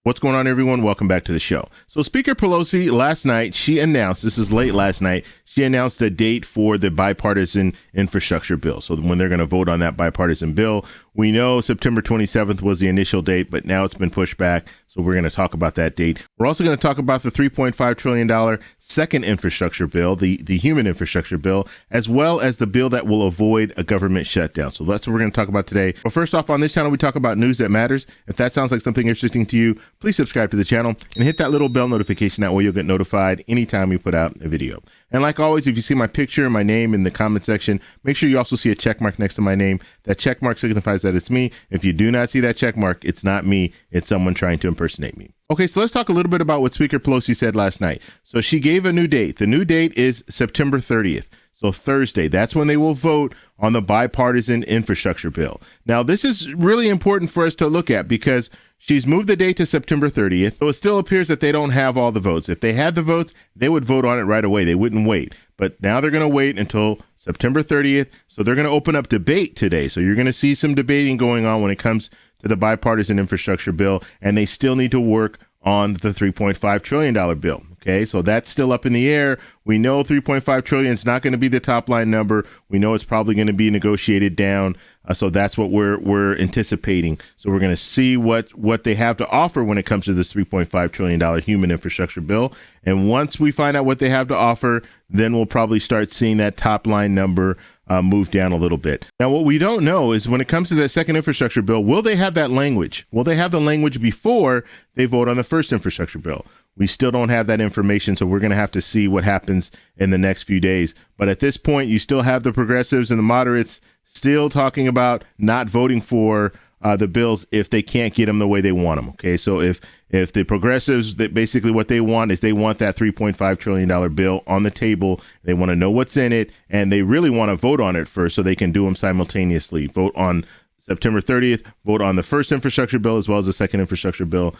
What's going on, everyone? Welcome back to the show. So Speaker Pelosi last night, she announced, this is late last night, she announced a date for the bipartisan infrastructure bill. So when they're going to vote on that bipartisan bill, we know September 27th was the initial date, but now it's been pushed back. So we're going to talk about that date. We're also going to talk about the $3.5 trillion second infrastructure bill, the human infrastructure bill, as well as the bill that will avoid a government shutdown. So that's what we're going to talk about today. Well, first off, on this channel, we talk about news that matters. If that sounds like something interesting to you, please subscribe to the channel and hit that little bell notification. That way you'll get notified anytime we put out a video. And like always, if you see my picture and my name in the comment section, make sure you also see a check mark next to my name. That check mark signifies that it's me. If you do not see that check mark, it's not me. It's someone trying to impersonate me. Okay, so let's talk a little bit about what Speaker Pelosi said last night. So she gave a new date. The new date is September 30th. So Thursday, that's when they will vote on the bipartisan infrastructure bill. Now, this is really important for us to look at because she's moved the date to September 30th. So it still appears that they don't have all the votes. If they had the votes, they would vote on it right away. They wouldn't wait. But now they're going to wait until September 30th. So they're going to open up debate today. So you're going to see some debating going on when it comes to the bipartisan infrastructure bill. And they still need to work on the $3.5 trillion bill. Okay, so that's still up in the air. We know 3.5 trillion is not going to be the top line number. We know it's probably going to be negotiated down. So that's what we're anticipating. So we're going to see what they have to offer when it comes to this $3.5 trillion human infrastructure bill. And once we find out what they have to offer, then we'll probably start seeing that top line number move down a little bit. Now, what we don't know is when it comes to the second infrastructure bill, will they have that language? Will they have the language before they vote on the first infrastructure bill? We still don't have that information, so we're going to have to see what happens in the next few days. But at this point, you still have the progressives and the moderates still talking about not voting for the bills if they can't get them the way they want them. Okay, so if the progressives, that basically what they want is they want that $3.5 trillion bill on the table. They want to know what's in it, and they really want to vote on it first so they can do them simultaneously. Vote on September 30th, vote on the first infrastructure bill as well as the second infrastructure bill.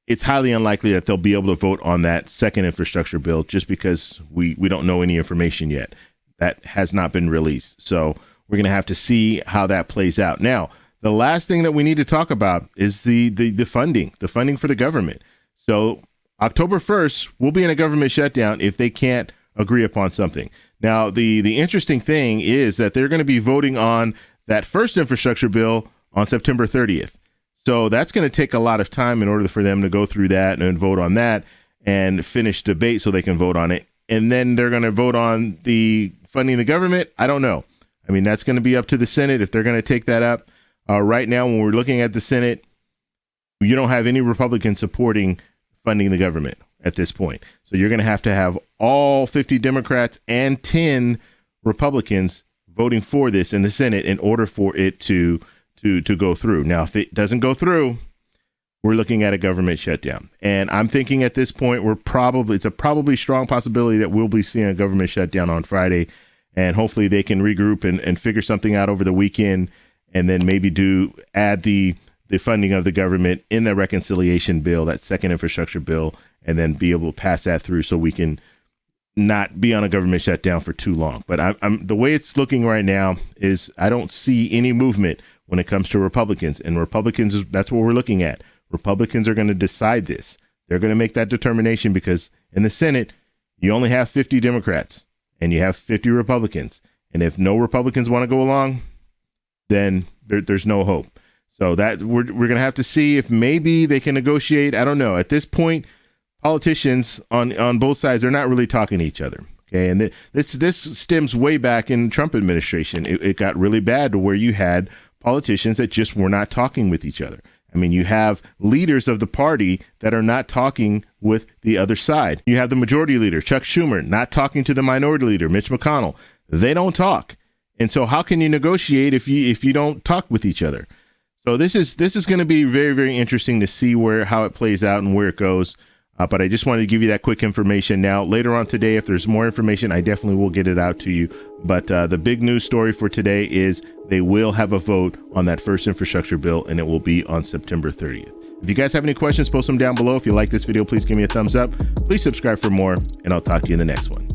It's highly unlikely that they'll be able to vote on that second infrastructure bill just because we don't know any information yet. That has not been released. So we're going to have to see how that plays out. Now, the last thing that we need to talk about is the funding for the government. So October 1st, we'll be in a government shutdown if they can't agree upon something. Now, the interesting thing is that they're going to be voting on that first infrastructure bill on September 30th. So that's going to take a lot of time in order for them to go through that and vote on that and finish debate so they can vote on it. And then they're going to vote on the funding the government. I don't know. I mean, that's going to be up to the Senate if they're going to take that up. Right now, when we're looking at the Senate, you don't have any Republicans supporting funding the government at this point. So you're going to have all 50 Democrats and 10 Republicans voting for this in the Senate in order for it to go through. Now, if it doesn't go through, we're looking at a government shutdown. And I'm thinking at this point, it's a probably strong possibility that we'll be seeing a government shutdown on Friday. And hopefully they can regroup and figure something out over the weekend and then maybe add the funding of the government in the reconciliation bill, that second infrastructure bill, and then be able to pass that through so we can not be on a government shutdown for too long. But the way it's looking right now is I don't see any movement when it comes to Republicans. And Republicans, that's what we're looking at. Republicans are going to decide this. They're going to make that determination because in the Senate, you only have 50 Democrats and you have 50 Republicans. And if no Republicans want to go along, then there's no hope. So that we're going to have to see if maybe they can negotiate. I don't know. At this point, politicians on both sides, they're not really talking to each other. Okay, and this stems way back in the Trump administration. It got really bad to where you had politicians that just were not talking with each other. I mean, you have leaders of the party that are not talking with the other side. You have the majority leader, Chuck Schumer, not talking to the minority leader, Mitch McConnell. They don't talk. And so how can you negotiate if you don't talk with each other? So this is going to be very, very interesting to see how it plays out and where it goes. But I just wanted to give you that quick information. Now, later on today, if there's more information, I definitely will get it out to you. But the big news story for today is they will have a vote on that first infrastructure bill, and it will be on September 30th. If you guys have any questions, post them down below. If you like this video, please give me a thumbs up. Please subscribe for more, and I'll talk to you in the next one.